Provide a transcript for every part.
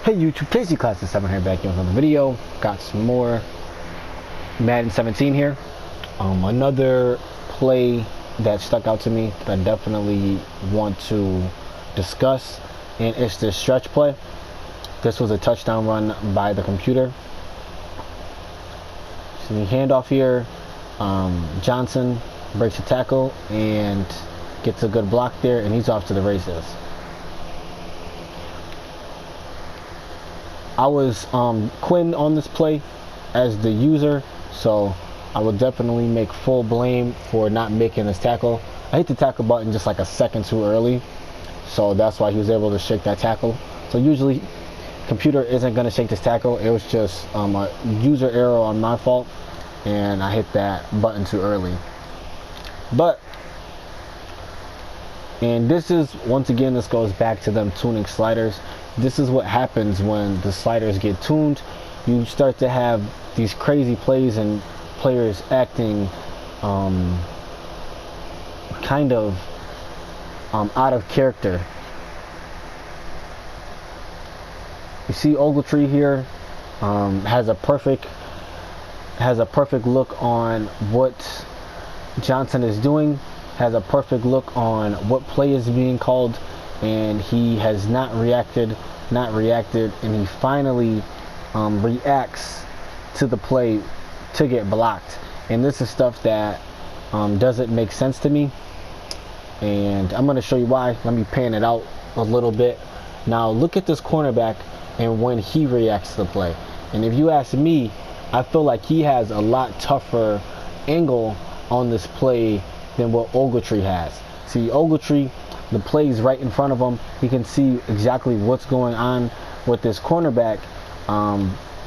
Hey YouTube, Casey Classic 7 here, back in with another video. Got some more Madden 17 here. Another play that stuck out to me that I definitely want to discuss, and it's this stretch play. This was a touchdown run by the computer. So the handoff here, Johnson breaks a tackle and gets a good block there, and he's off to the races. I was Quinn on this play as the user, so I would definitely make full blame for not making this tackle. I hit the tackle button just like a second too early, so that's why he was able to shake that tackle. So usually computer isn't going to shake this tackle. It was just a user error on my fault, and I hit that button too early. And this is, once again, this goes back to them tuning sliders. This is what happens when the sliders get tuned. You start to have these crazy plays and players acting kind of out of character. You see Ogletree here has a perfect look on what Johnson is doing, has a perfect look on what play is being called, and he has not reacted, and he finally reacts to the play to get blocked. And this is stuff that doesn't make sense to me, and I'm going to show you why. Let me pan it out a little bit. Now look at this cornerback and when he reacts to the play. And if you ask me, I feel like he has a lot tougher angle on this play than what Ogletree has. See, Ogletree, the play's right in front of him. He can see exactly what's going on with this cornerback.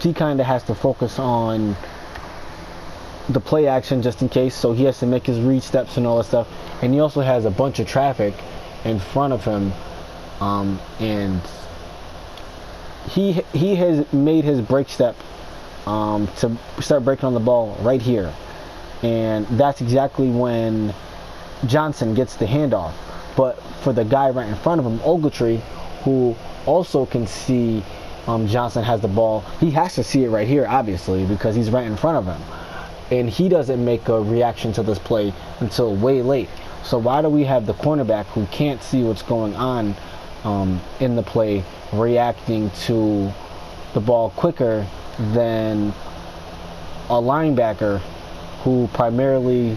He kind of has to focus on the play action just in case, so he has to make his read steps and all that stuff. And he also has a bunch of traffic in front of him, and he has made his break step to start breaking on the ball right here, and that's exactly when Johnson gets the handoff. But for the guy right in front of him, Ogletree, who also can see Johnson has the ball, he has to see it right here, obviously, because he's right in front of him. And he doesn't make a reaction to this play until way late. So why do we have the cornerback who can't see what's going on in the play reacting to the ball quicker than a linebacker who primarily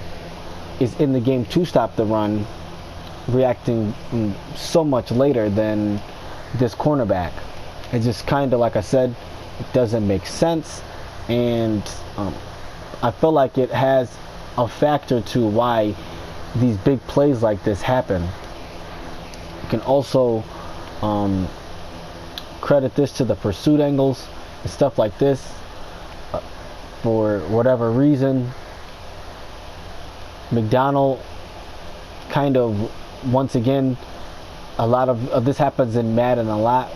is in the game to stop the run, reacting so much later than this cornerback? It's just kind of, like I said, it doesn't make sense, and I feel like it has a factor to why these big plays like this happen. You can also credit this to the pursuit angles and stuff like this. For whatever reason, McDonald kind of, once again, a lot of this happens in Madden a lot,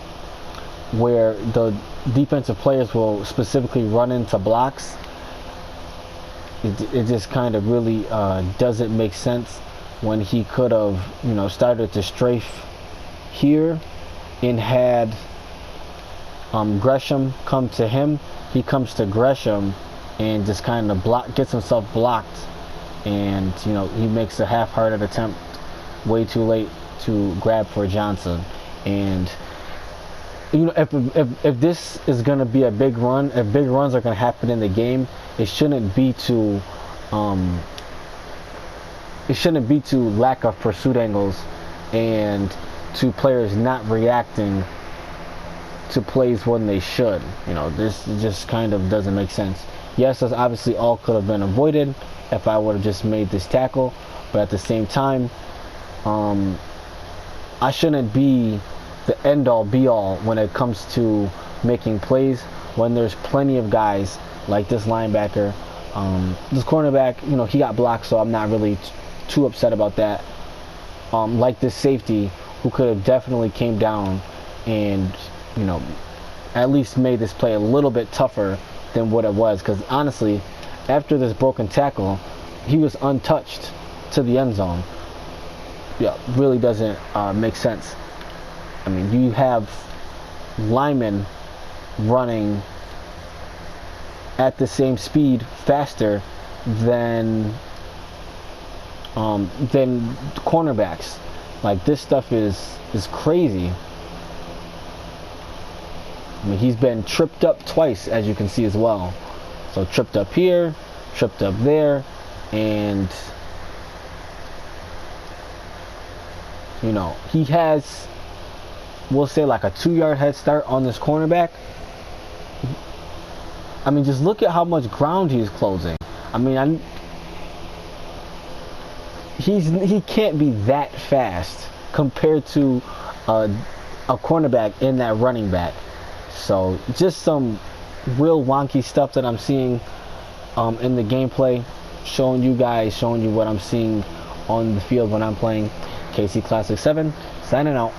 where the defensive players will specifically run into blocks. It just kind of really doesn't make sense when he could have, started to strafe here and had Gresham come to him. He comes to Gresham and just kind of gets himself blocked, and he makes a half-hearted attempt way too late to grab for Johnson. And if this is going to be a big run, if big runs are going to happen in the game, it shouldn't be to lack of pursuit angles and to players not reacting to plays when they should. This just kind of doesn't make sense. Yes, this obviously all could have been avoided if I would have just made this tackle, but at the same time, I shouldn't be the end-all be-all when it comes to making plays when there's plenty of guys like this linebacker, this cornerback. He got blocked, so I'm not really too upset about that. Like this safety, who could have definitely came down and at least made this play a little bit tougher than what it was. Because honestly, after this broken tackle, he was untouched to the end zone. Yeah, really doesn't make sense. I mean, you have linemen running at the same speed faster than cornerbacks. Like, this stuff is crazy. I mean, he's been tripped up twice, as you can see as well. So tripped up here, tripped up there, and you know, he has, we'll say, like a 2-yard head start on this cornerback. I mean, just look at how much ground he's closing. I mean, he can't be that fast compared to a cornerback in that running back. So just some real wonky stuff that I'm seeing in the gameplay, showing you what I'm seeing on the field when I'm playing. KC Classic 7, signing out.